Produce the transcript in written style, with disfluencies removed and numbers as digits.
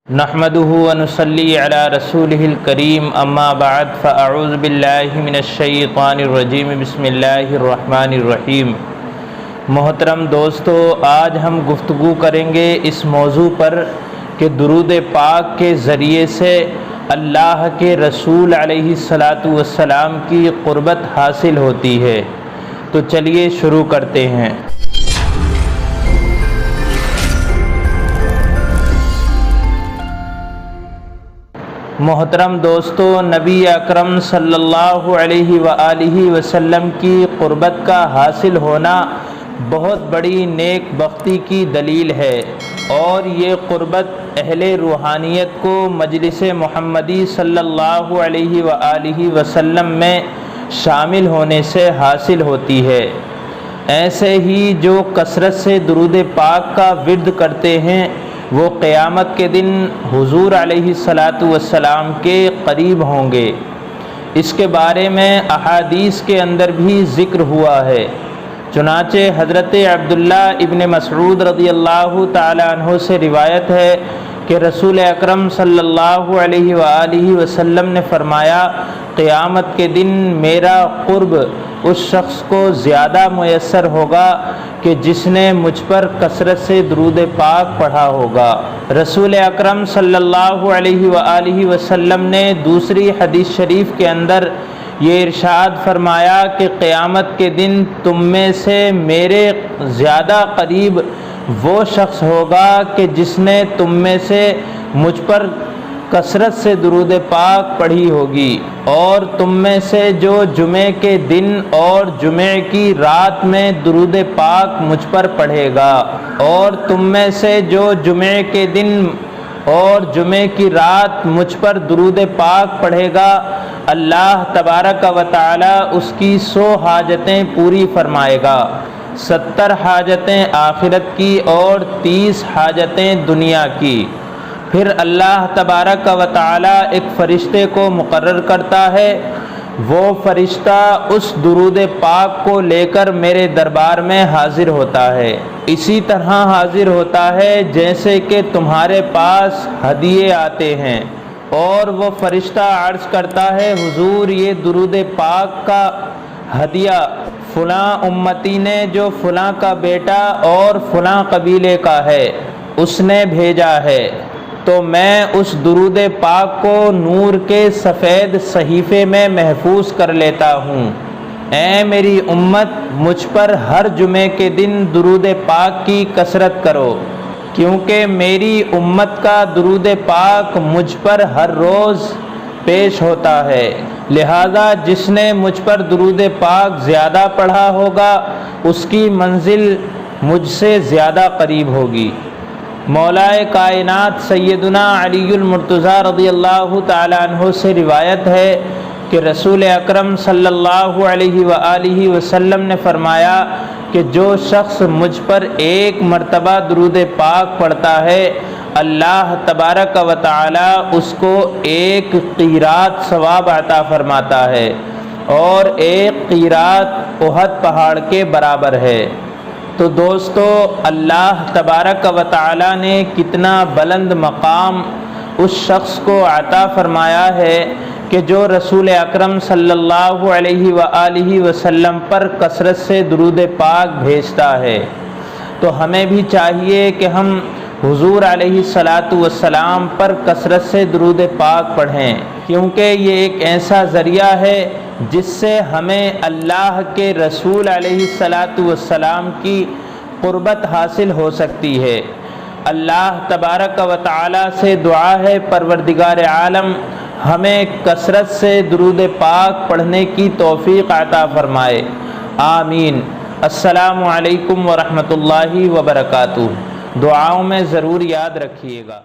نحمده ونصلي على رسوله الكريم اما بعد فاعوذ باللہ من الشیطان الرجیم بسم اللہ الرحمن الرحیم۔ محترم دوستو، آج ہم گفتگو کریں گے اس موضوع پر کہ درود پاک کے ذریعے سے اللہ کے رسول علیہ السلام کی قربت حاصل ہوتی ہے۔ تو چلیے شروع کرتے ہیں۔ محترم دوستو، نبی اکرم صلی اللہ علیہ وآلہ وسلم کی قربت کا حاصل ہونا بہت بڑی نیک بختی کی دلیل ہے، اور یہ قربت اہل روحانیت کو مجلس محمدی صلی اللہ علیہ وآلہ وسلم میں شامل ہونے سے حاصل ہوتی ہے۔ ایسے ہی جو کثرت سے درود پاک کا ورد کرتے ہیں وہ قیامت کے دن حضور علیہ السلام کے قریب ہوں گے۔ اس کے بارے میں احادیث کے اندر بھی ذکر ہوا ہے۔ چنانچہ حضرت عبداللہ ابن مسعود رضی اللہ تعالی عنہ سے روایت ہے کہ رسول اکرم صلی اللہ علیہ وآلہ وسلم نے فرمایا، قیامت کے دن میرا قرب اس شخص کو زیادہ میسر ہوگا کہ جس نے مجھ پر کثرت سے درود پاک پڑھا ہوگا۔ رسول اکرم صلی اللہ علیہ وآلہ وسلم نے دوسری حدیث شریف کے اندر یہ ارشاد فرمایا کہ قیامت کے دن تم میں سے میرے زیادہ قریب وہ شخص ہوگا کہ جس نے تم میں سے مجھ پر کثرت سے درود پاک پڑھی ہوگی، اور تم میں سے جو جمعے کے دن اور جمعے کی رات میں درود پاک مجھ پر پڑھے گا، اور تم میں سے جو جمعے کے دن اور جمعے کی رات مجھ پر درود پاک پڑھے گا، اللہ تبارک و تعالی اس کی 100 حاجتیں پوری فرمائے گا، 70 حاجتیں آخرت کی اور 30 حاجتیں دنیا کی۔ پھر اللہ تبارک و تعالی ایک فرشتے کو مقرر کرتا ہے، وہ فرشتہ اس درود پاک کو لے کر میرے دربار میں حاضر ہوتا ہے، اسی طرح حاضر ہوتا ہے جیسے کہ تمہارے پاس ہدیے آتے ہیں، اور وہ فرشتہ عرض کرتا ہے، حضور یہ درود پاک کا ہدیہ فلاں امتی نے جو فلاں کا بیٹا اور فلاں قبیلے کا ہے اس نے بھیجا ہے، تو میں اس درود پاک کو نور کے سفید صحیفے میں محفوظ کر لیتا ہوں۔ اے میری امت، مجھ پر ہر جمعے کے دن درود پاک کی کثرت کرو، کیونکہ میری امت کا درود پاک مجھ پر ہر روز پیش ہوتا ہے، لہذا جس نے مجھ پر درود پاک زیادہ پڑھا ہوگا اس کی منزل مجھ سے زیادہ قریب ہوگی۔ مولائے کائنات سیدنا علی المرتضیٰ رضی اللہ تعالی عنہ سے روایت ہے کہ رسول اکرم صلی اللہ علیہ وآلہ وسلم نے فرمایا کہ جو شخص مجھ پر ایک مرتبہ درود پاک پڑھتا ہے، اللہ تبارک و تعالی اس کو ایک قیرات ثواب عطا فرماتا ہے، اور ایک قیرات احد پہاڑ کے برابر ہے۔ تو دوستو، اللہ تبارک و تعالی نے کتنا بلند مقام اس شخص کو عطا فرمایا ہے کہ جو رسول اکرم صلی اللہ علیہ وآلہ وسلم پر کثرت سے درود پاک بھیجتا ہے۔ تو ہمیں بھی چاہیے کہ ہم حضور علیہ السلام پر کثرت سے درود پاک پڑھیں، کیونکہ یہ ایک ایسا ذریعہ ہے جس سے ہمیں اللہ کے رسول علیہ السلام کی قربت حاصل ہو سکتی ہے۔ اللہ تبارک و تعالی سے دعا ہے، پروردگار عالم ہمیں کثرت سے درود پاک پڑھنے کی توفیق عطا فرمائے، آمین۔ السلام علیکم ورحمۃ اللہ وبرکاتہ۔ دعاؤں میں ضرور یاد رکھیے گا۔